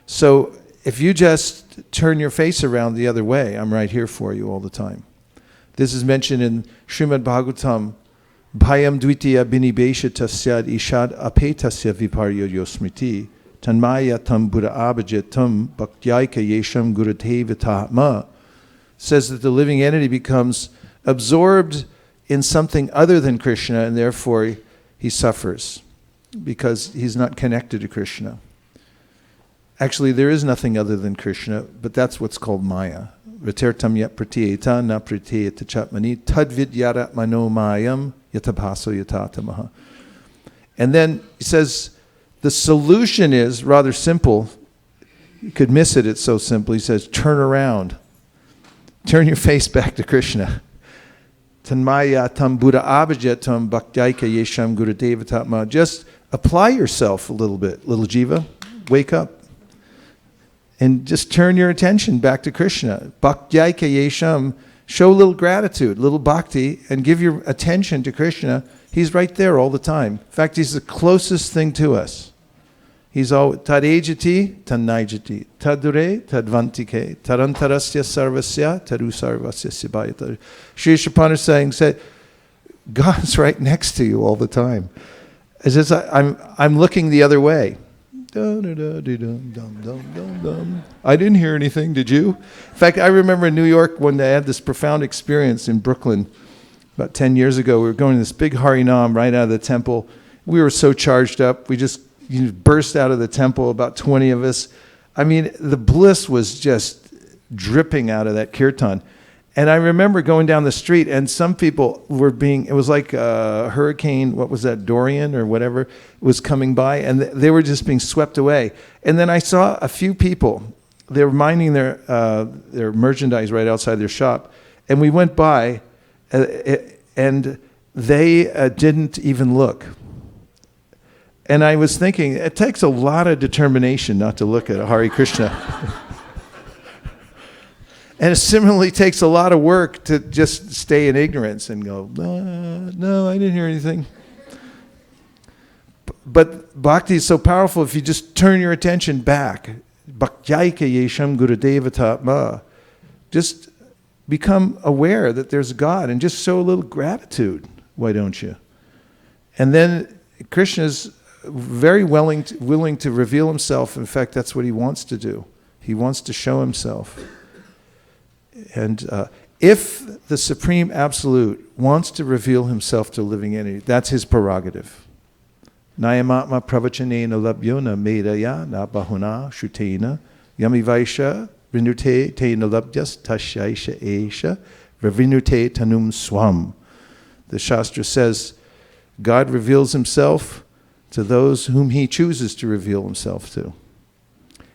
So if you just turn your face around the other way, I'm right here for you all the time. This is mentioned in Srimad Bhagavatam. Bhayam dvitiya binibesha tasyad ishad apetasya viparyo yosmriti tanmaya tam buddha abhajatam bhaktyaika yesham gurudeva tatma. Says that the living entity becomes absorbed in something other than Krishna, and therefore he suffers because he's not connected to Krishna. Actually, there is nothing other than Krishna, but that's what's called Maya. Ratertam yat pratyeta na pratyeta chatmani tadvid yara mano mayam yatapaso yatatamaha. And then he says the solution is rather simple. You could miss it, it's so simple. He says, turn around. Turn your face back to Krishna. Tanmaya tam buddha abhajatam bhaktaika yesham gurudeva tatma. Just apply yourself a little bit, little jiva. Wake up. And just turn your attention back to Krishna. Bhaktaika yesham. Show a little gratitude, little bhakti, and give your attention to Krishna. He's right there all the time. In fact, he's the closest thing to us. He's all tadejati, tannaijati, tadure, tadvantike, tarantarasya sarvasya, taru sarvasya sibayata. Sri Shapana saying, God's right next to you all the time. It's just, I'm looking the other way. I didn't hear anything, did you? In fact, I remember in New York when I had this profound experience in Brooklyn about 10 years ago. We were going to this big Harinam right out of the temple. We were so charged up. We just burst out of the temple, about 20 of us. I mean, the bliss was just dripping out of that kirtan. And I remember going down the street and some people were it was like a hurricane, what was that, Dorian or whatever, was coming by, and they were just being swept away. And then I saw a few people, they were minding their merchandise right outside their shop, and we went by, and they didn't even look. And I was thinking, it takes a lot of determination not to look at a Hare Krishna. And it similarly takes a lot of work to just stay in ignorance and go, no, I didn't hear anything. But bhakti is so powerful if you just turn your attention back. Bhakyaika yesham gurudeva tatma. Just become aware that there's God and just show a little gratitude. Why don't you? And then Krishna's very willing to reveal himself. In fact, that's what he wants to do. He wants to show himself. And if the Supreme Absolute wants to reveal himself to a living entity, that's his prerogative. Nayamatma pravachanena labhyona medaya na bahuna shutena yami vaisha vinute te nalabhyas tashaisha esha ravinute tanum swam. The Shastra says God reveals himself to those whom he chooses to reveal himself to.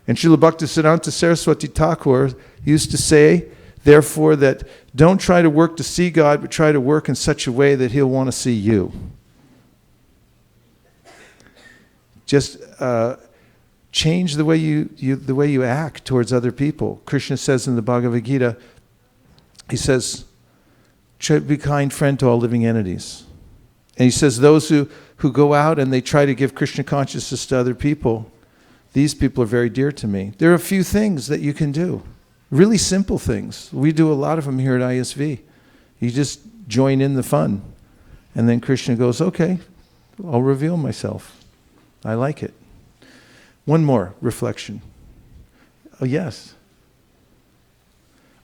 And Srila Bhaktisiddhanta Saraswati Thakur used to say, therefore, that don't try to work to see God, but try to work in such a way that he'll want to see you. Just change the way you act towards other people. Krishna says in the Bhagavad Gita, he says, try to be a kind friend to all living entities. And he says those who go out and they try to give Krishna consciousness to other people, these people are very dear to me. There are a few things that you can do. Really simple things. We do a lot of them here at ISV. You just join in the fun. And then Krishna goes, okay, I'll reveal myself. I like it. One more reflection. Oh, yes.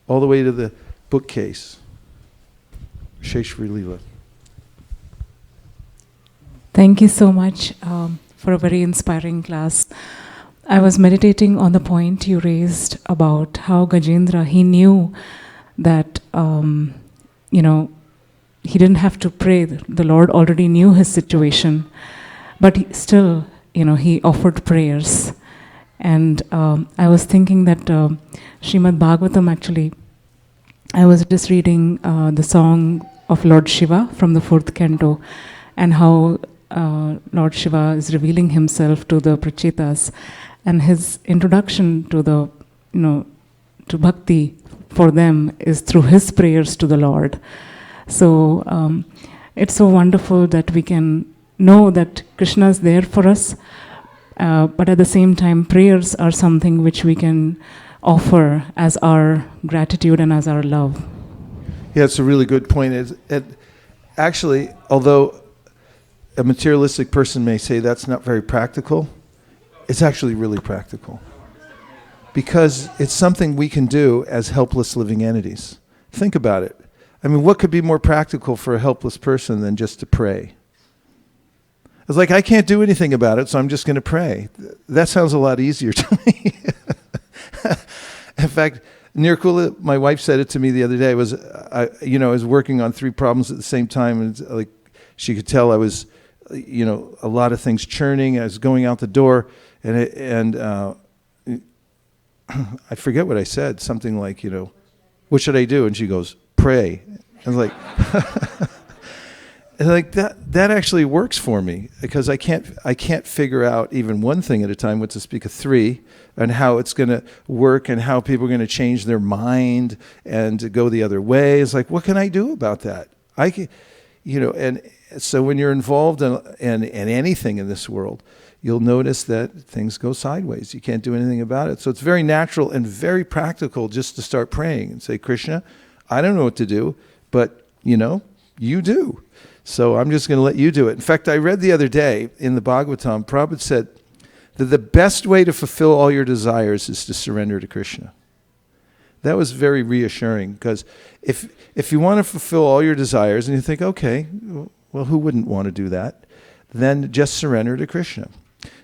All the way to the bookcase. Sheshri Leela. Thank you so much for a very inspiring class. I was meditating on the point you raised about how Gajendra, he knew that, he didn't have to pray. The Lord already knew his situation. But still, he offered prayers. And I was thinking that Srimad Bhagavatam, actually, I was just reading the song of Lord Shiva from the 4th canto, and how Lord Shiva is revealing himself to the Prachetas, and his introduction to the, to bhakti for them is through his prayers to the Lord. So it's so wonderful that we can know that Krishna is there for us, but at the same time, prayers are something which we can offer as our gratitude and as our love. Yeah, it's a really good point. Actually, although a materialistic person may say that's not very practical, it's actually really practical. Because it's something we can do as helpless living entities. Think about it. I mean, what could be more practical for a helpless person than just to pray? It's like, I can't do anything about it, so I'm just going to pray. That sounds a lot easier to me. In fact, Nirkula, my wife said it to me the other day. I was working on 3 problems at the same time, and like she could tell I was, a lot of things churning. I was going out the door, and I forget what I said. Something like, what should I do? And she goes, pray. I was like, and like that actually works for me, because I can't figure out even one thing at a time, what to speak of 3, and how it's going to work, and how people are going to change their mind and to go the other way. It's like, what can I do about that? And so when you're involved in anything in this world, you'll notice that things go sideways. You can't do anything about it. So it's very natural and very practical just to start praying and say, Krishna, I don't know what to do, but you do. So I'm just going to let you do it. In fact, I read the other day in the Bhagavatam, Prabhupada said that the best way to fulfill all your desires is to surrender to Krishna. That was very reassuring, because if you want to fulfill all your desires and you think, okay, well, who wouldn't want to do that? Then just surrender to Krishna.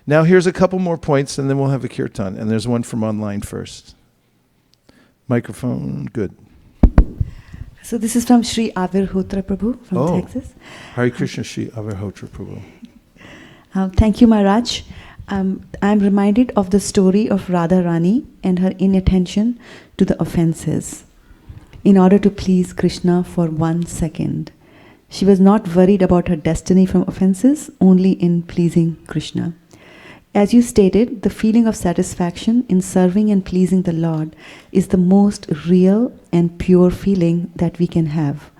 Now here's a couple more points, and then we'll have a kirtan. And there's one from online first. Microphone, good. So this is from Sri Avirhotra Prabhu from Texas. Hare Krishna, Sri Avirhotra Prabhu. Thank you, Maharaj. I'm reminded of the story of Radha Rani and her inattention to the offenses in order to please Krishna for 1 second. She was not worried about her destiny from offenses, only in pleasing Krishna. As you stated, the feeling of satisfaction in serving and pleasing the Lord is the most real and pure feeling that we can have.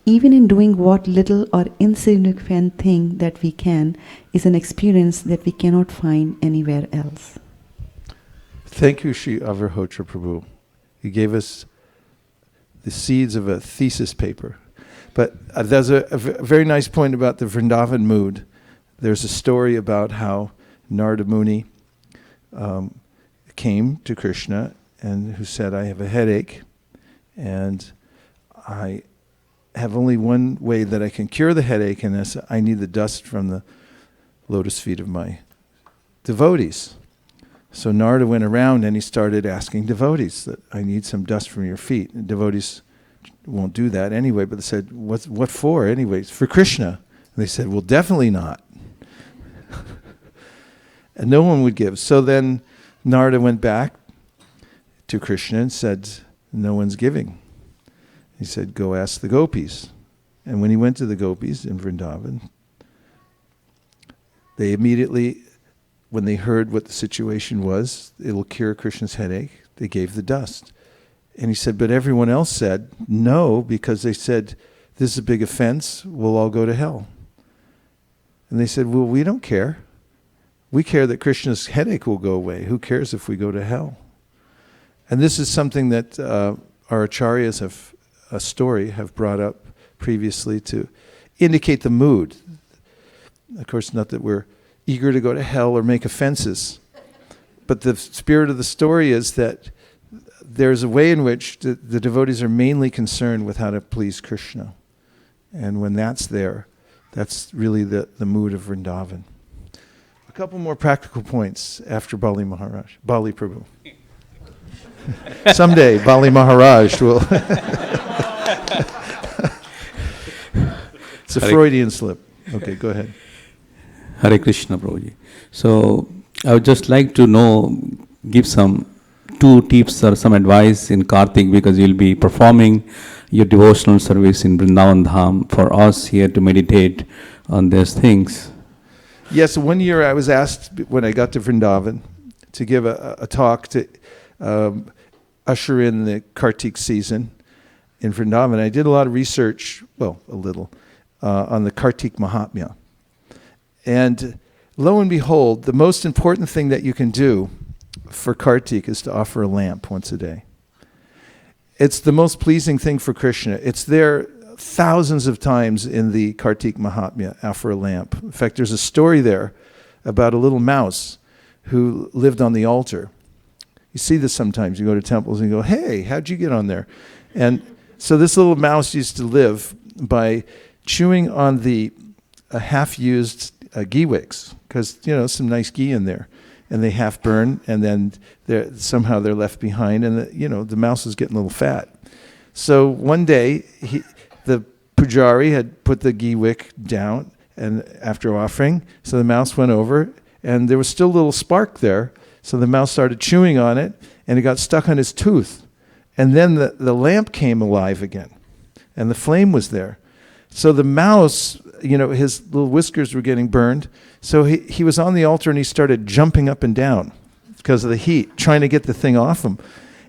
Even in doing what little or insignificant thing that we can is an experience that we cannot find anywhere else. Thank you, Sri Avirhotra Prabhu. You gave us the seeds of a thesis paper. But there's a very nice point about the Vrindavan mood. There's a story about how Narada Muni came to Krishna and who said, I have a headache, and I have only one way that I can cure the headache, and that's I need the dust from the lotus feet of my devotees. So Narada went around and he started asking devotees that I need some dust from your feet. And devotees won't do that anyway, but they said, what for anyway? It's for Krishna. And they said, well, definitely not. And no one would give. So then Narada went back to Krishna and said, no one's giving. He said, go ask the gopis. And when he went to the gopis in Vrindavan, they immediately, when they heard what the situation was, it'll cure Krishna's headache, they gave the dust. And he said, but everyone else said no, because they said, this is a big offense, we'll all go to hell. And they said, well, we don't care. We care that Krishna's headache will go away. Who cares if we go to hell? And this is something that our acharyas have brought up previously to indicate the mood. Of course, not that we're eager to go to hell or make offenses, but the spirit of the story is that there's a way in which the devotees are mainly concerned with how to please Krishna. And when that's there, that's really the mood of Vrindavan. A couple more practical points after Bali Maharaj, Bali Prabhu. Someday, Bali Maharaj will. It's a Freudian slip. Okay, go ahead. Hare Krishna, Prabhuji. So, I would just like to know, give some 2 tips or some advice in Kartik, because you'll be performing your devotional service in Vrindavan Dham for us here to meditate on these things. Yes, one year I was asked when I got to Vrindavan to give a talk to usher in the Kartik season in Vrindavan. I did a lot of research, well, a little, on the Kartik Mahatmya. And lo and behold, the most important thing that you can do for Kartik is to offer a lamp once a day. It's the most pleasing thing for Krishna. It's there thousands of times in the Kartik Mahatmya, offer a lamp. In fact, there's a story there about a little mouse who lived on the altar. You see this sometimes. You go to temples and you go, hey, how'd you get on there? And so this little mouse used to live by chewing on the half-used ghee wicks, because, some nice ghee in there. And they half burn, and then somehow they're left behind, and the mouse is getting a little fat. So one day, the pujari had put the ghee wick down, and after offering, so the mouse went over, and there was still a little spark there. So the mouse started chewing on it, and it got stuck on his tooth. And then the lamp came alive again, and the flame was there. So the mouse, his little whiskers were getting burned. So he was on the altar, and he started jumping up and down because of the heat, trying to get the thing off him.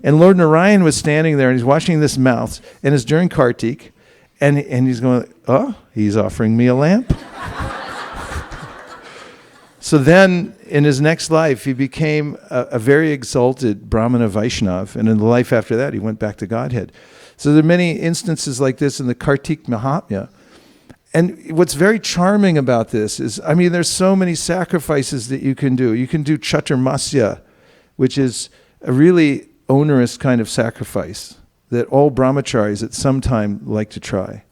And Lord Narayan was standing there, and he's watching this mouse, and it's during Kartik, and he's going, oh, he's offering me a lamp. So then, in his next life, he became a very exalted Brahmana Vaishnav, and in the life after that, he went back to Godhead. So there are many instances like this in the Kartik Mahatmya. And what's very charming about this is, there's so many sacrifices that you can do. You can do Chaturmasya, which is a really onerous kind of sacrifice that all brahmacharis at some time like to try.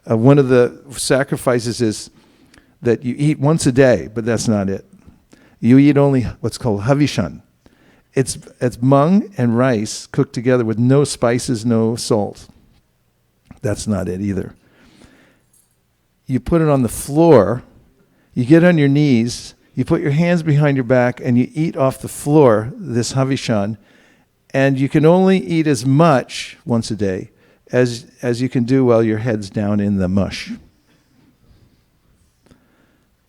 One of the sacrifices is that you eat once a day, but that's not it. You eat only what's called havishan. It's mung and rice cooked together with no spices, no salt. That's not it either. You put it on the floor, you get on your knees, you put your hands behind your back, and you eat off the floor this havishan, and you can only eat as much once a day as you can do while your head's down in the mush.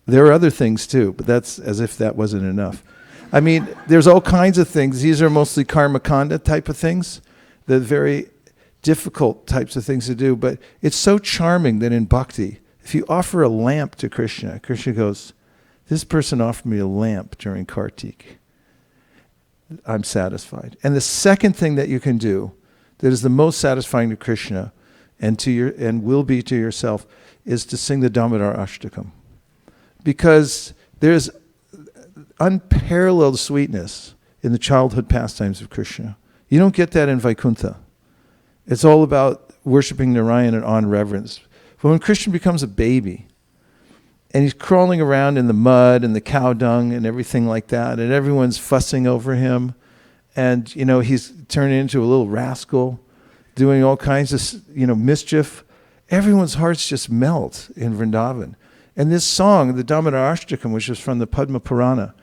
There are other things too, but that's as if that wasn't enough. There's all kinds of things. These are mostly karmakanda type of things. They're very difficult types of things to do, but it's so charming that in bhakti, if you offer a lamp to Krishna, Krishna goes, this person offered me a lamp during Kartik. I'm satisfied. And the second thing that you can do that is the most satisfying to Krishna and will be to yourself is to sing the Damodar Ashtakam. Because there's unparalleled sweetness in the childhood pastimes of Krishna. You don't get that in Vaikuntha. It's all about worshiping Narayan on reverence. But when Krishna becomes a baby, and he's crawling around in the mud and the cow dung and everything like that, and everyone's fussing over him, and he's turning into a little rascal, doing all kinds of mischief, everyone's hearts just melt in Vrindavan. And this song, the Damodar Ashtakam, which is from the Padma Purana,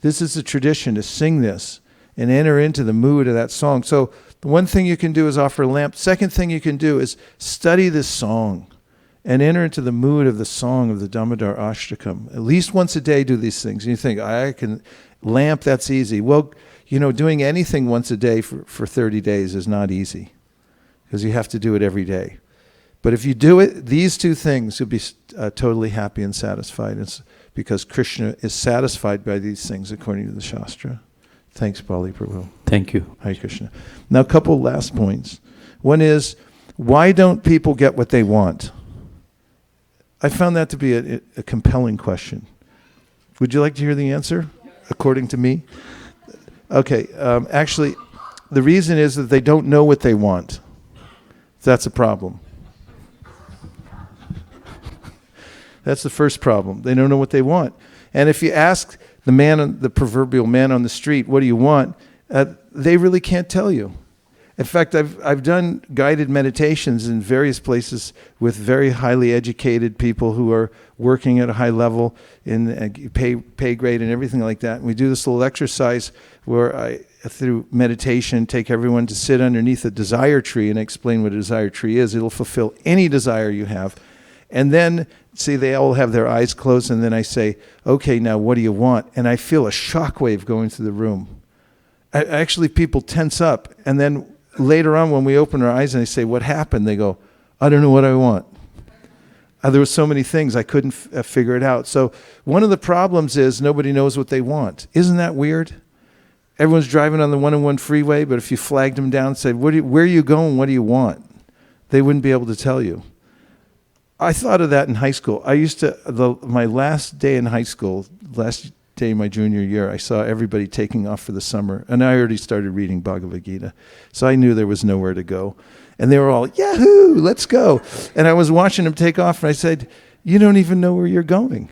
this is a tradition to sing this and enter into the mood of that song. So the one thing you can do is offer a lamp. Second thing you can do is study this song and enter into the mood of the song of the Damodar Ashtakam. At least once a day do these things. And you think, I can lamp, that's easy. Well, doing anything once a day for 30 days is not easy because you have to do it every day. But if you do it, these two things, you'll be totally happy and satisfied. It's because Krishna is satisfied by these things according to the Shastra. Thanks, Bali Prabhu. Thank you. Hare Krishna. Now, a couple last points. One is, why don't people get what they want? I found that to be a compelling question. Would you like to hear the answer, according to me? Okay, actually, the reason is that they don't know what they want. That's a problem. That's the first problem. They don't know what they want. And if you ask the proverbial man on the street, what do you want? They really can't tell you. In fact, I've done guided meditations in various places with very highly educated people who are working at a high level in pay grade and everything like that. And we do this little exercise where I, through meditation, take everyone to sit underneath a desire tree and explain what a desire tree is. It'll fulfill any desire you have. And then, see, they all have their eyes closed, and then I say, okay, now what do you want? And I feel a shockwave going through the room. Actually, people tense up, and then later on when we open our eyes and I say, what happened? They go, I don't know what I want. There were so many things I couldn't figure it out. So one of the problems is nobody knows what they want. Isn't that weird? Everyone's driving on the 101 freeway, but if you flagged them down and said, where are you going? What do you want? They wouldn't be able to tell you. I thought of that in high school. I used to, my last day in high school, last day of my junior year, I saw everybody taking off for the summer, and I already started reading Bhagavad Gita. So I knew there was nowhere to go. And they were all, yahoo, let's go. And I was watching them take off, and I said, you don't even know where you're going.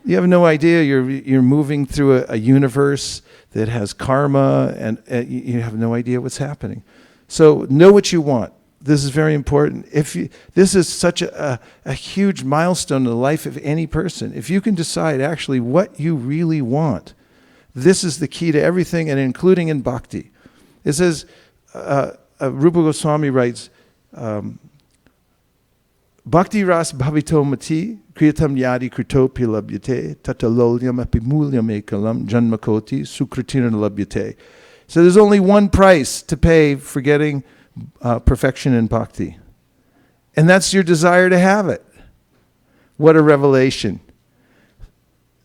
You have no idea. You're moving through a universe that has karma, and you have no idea what's happening. So know what you want. This is very important. This is such a huge milestone in the life of any person. If you can decide actually what you really want, this is the key to everything, and including in bhakti. It says, Rupa Goswami writes, Bhakti ras bhavito mati kriyatam yadi kritopi labhyate tatalolyam apimulyam ekalam janmakoti sukritina labhyate. So there's only one price to pay for getting perfection in bhakti. And that's your desire to have it. What a revelation.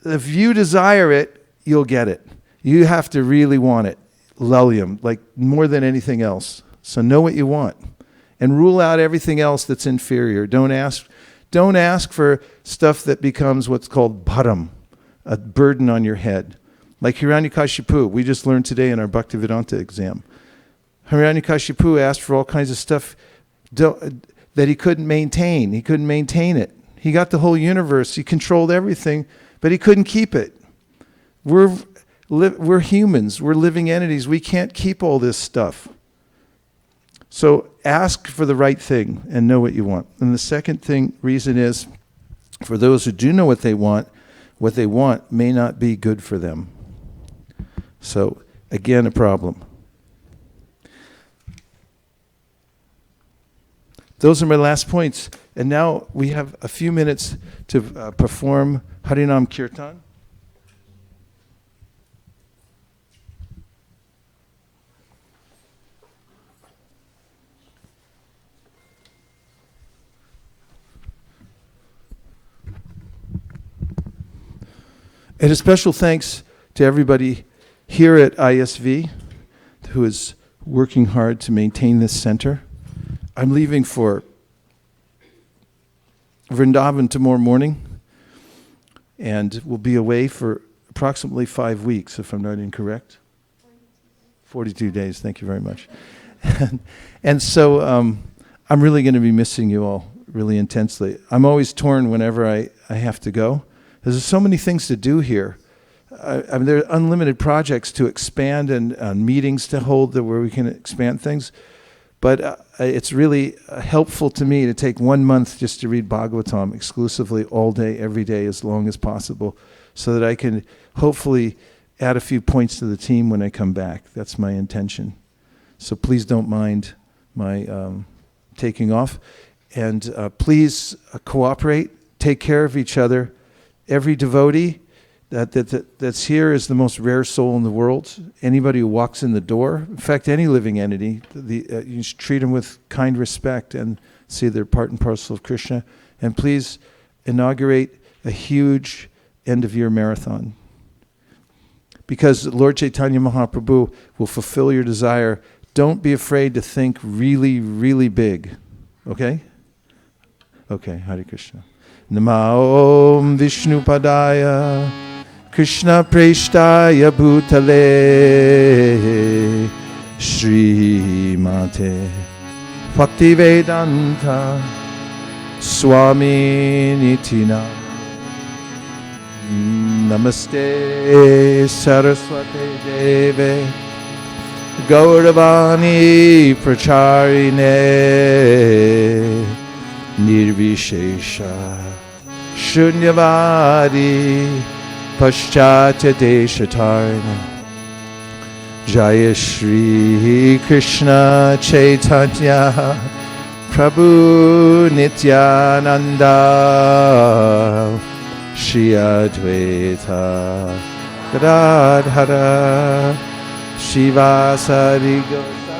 If you desire it, you'll get it. You have to really want it. Lalyam, like more than anything else. So know what you want. And rule out everything else that's inferior. Don't ask for stuff that becomes what's called bharam, a burden on your head. Like Hiranyakashipu, we just learned today in our Bhaktivedanta exam. Hiranyakashipu asked for all kinds of stuff that he couldn't maintain. He couldn't maintain it. He got the whole universe. He controlled everything, but he couldn't keep it. We're humans. We're living entities. We can't keep all this stuff. So ask for the right thing and know what you want. And the second reason is, for those who do know what they want may not be good for them. So again, a problem. Those are my last points. And now we have a few minutes to perform Harinam Kirtan. And a special thanks to everybody here at ISV who is working hard to maintain this center. I'm leaving for Vrindavan tomorrow morning, and we'll be away for approximately 5 weeks, if I'm not incorrect. 42 days, thank you very much. And so I'm really going to be missing you all really intensely. I'm always torn whenever I have to go. There's so many things to do here. I mean, there are unlimited projects to expand and meetings to hold where we can expand things. But it's really helpful to me to take 1 month just to read Bhagavatam exclusively all day, every day, as long as possible, so that I can hopefully add a few points to the team when I come back. That's my intention. So please don't mind my taking off. And please cooperate, take care of each other. Every devotee that's here is the most rare soul in the world. Anybody who walks in the door, in fact, any living entity, you should treat them with kind respect and see they're part and parcel of Krishna. And please inaugurate a huge end-of-year marathon. Because Lord Chaitanya Mahaprabhu will fulfill your desire. Don't be afraid to think really, really big. Okay? Okay, Hare Krishna. Nama Om Vishnu Padaya Krishna Preshtaya Bhutale Shri Mate Bhaktivedanta Swami Nitina Namaste Saraswati Deve Gauravani Pracharine Nirvishesha Shunyavadi Paschatya Deshatarna Jaya Shri Krishna Chaitanya Prabhu Nityananda Shri Advaita Gadadhara Shivasari Gaura.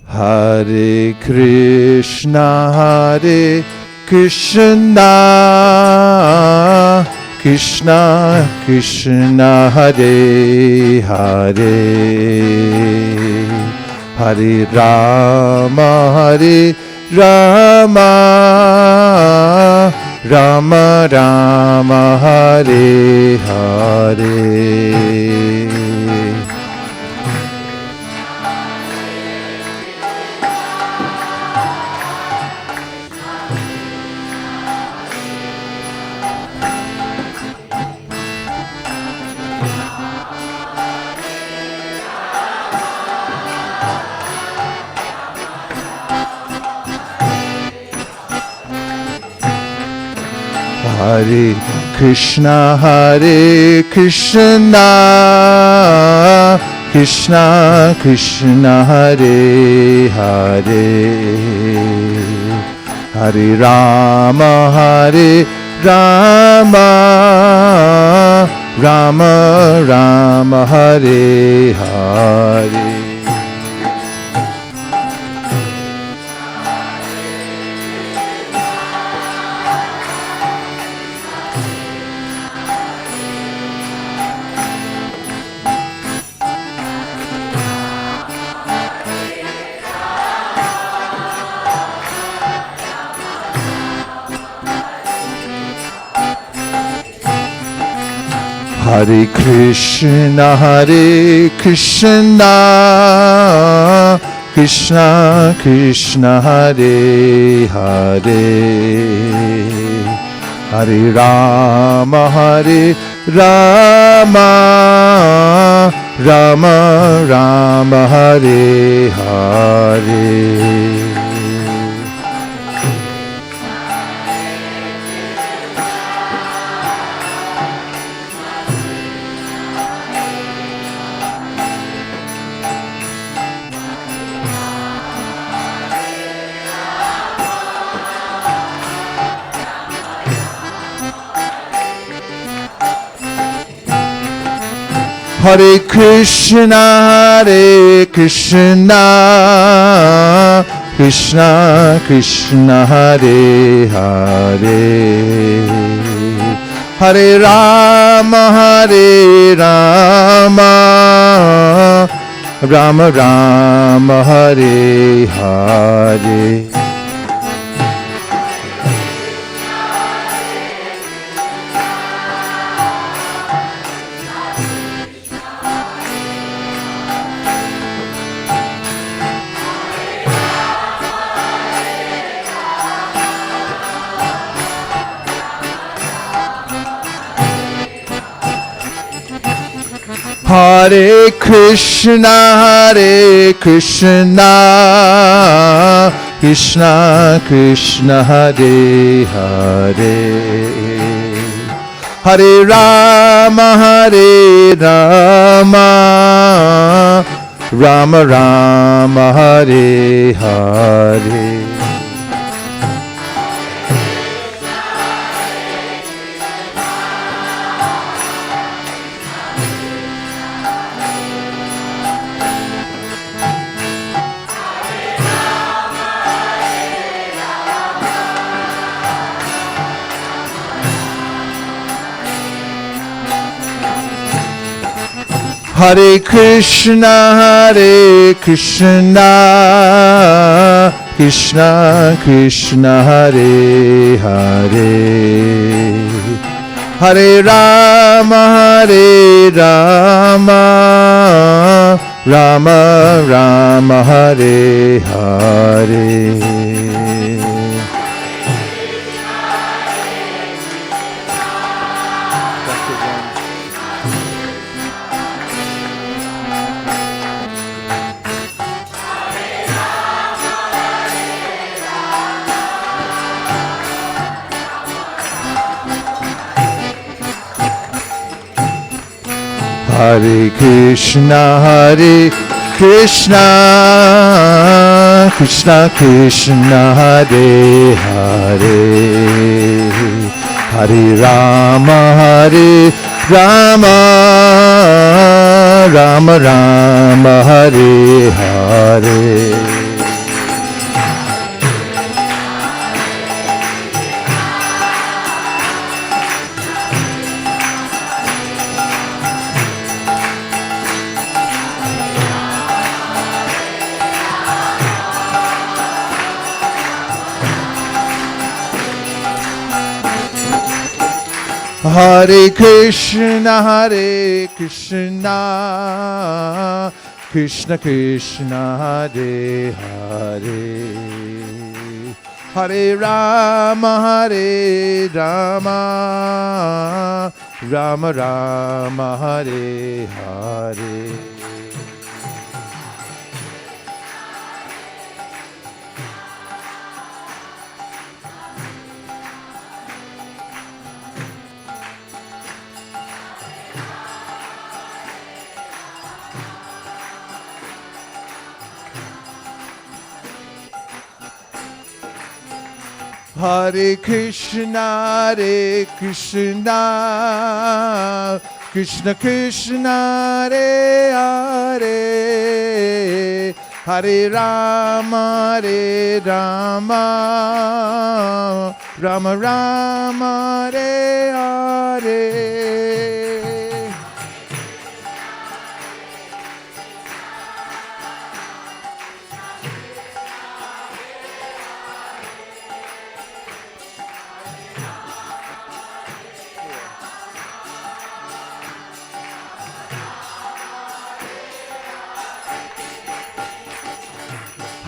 Hare Krishna Krishna Krishna Krishna Hare Hare Hare Rama Rama Rama Rama Hare Hare. Hare Krishna Krishna Krishna Hare Hare Hare Rama Rama Rama Rama Hare Hare. Hare Krishna Krishna Krishna Hare Hare Hare Rama Rama Rama Rama Hare Hare. Hare Krishna Krishna Krishna Hare Hare Hare Rama Rama Rama Rama Hare Hare. Hare Krishna Krishna Krishna Hare Hare Hare Rama Rama Rama Rama Hare Hare. Hare Krishna Krishna Krishna Hare Hare Hare Rama, Rama Rama, Hare Hare. Hare Krishna, Krishna Krishna, Hare Hare, Hare Rama, Rama Rama, Hare Hare. Hare Krishna, Krishna Krishna, Hare Hare, Hare Rama, Rama Rama, Hare Hare. Hare Krishna, Krishna Krishna, Hare Hare, Hare Rama, Rama Rama, Hare Hare.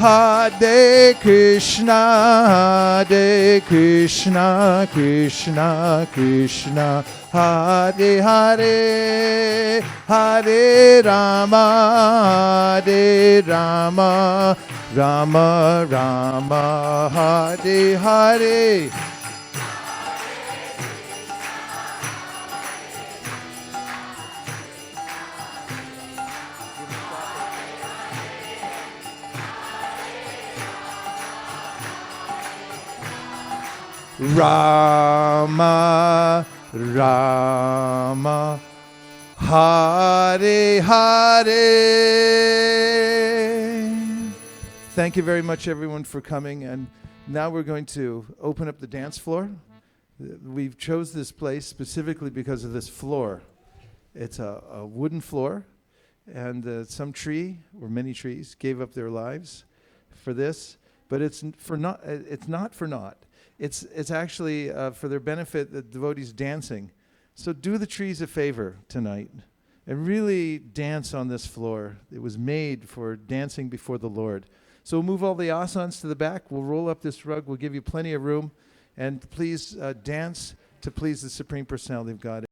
Hare Krishna, Krishna Krishna, Hare Hare, Hare Rama, Rama Rama, Hare Hare. Rama, Rama, Hare Hare. Thank you very much, everyone, for coming. And now we're going to open up the dance floor. We've chose this place specifically because of this floor. It's a wooden floor, and some tree, or many trees, gave up their lives for this. But it's not for naught. It's actually for their benefit, the devotees dancing. So do the trees a favor tonight and really dance on this floor. It was made for dancing before the Lord. So we'll move all the asanas to the back. We'll roll up this rug. We'll give you plenty of room. And please dance to please the Supreme Personality of God.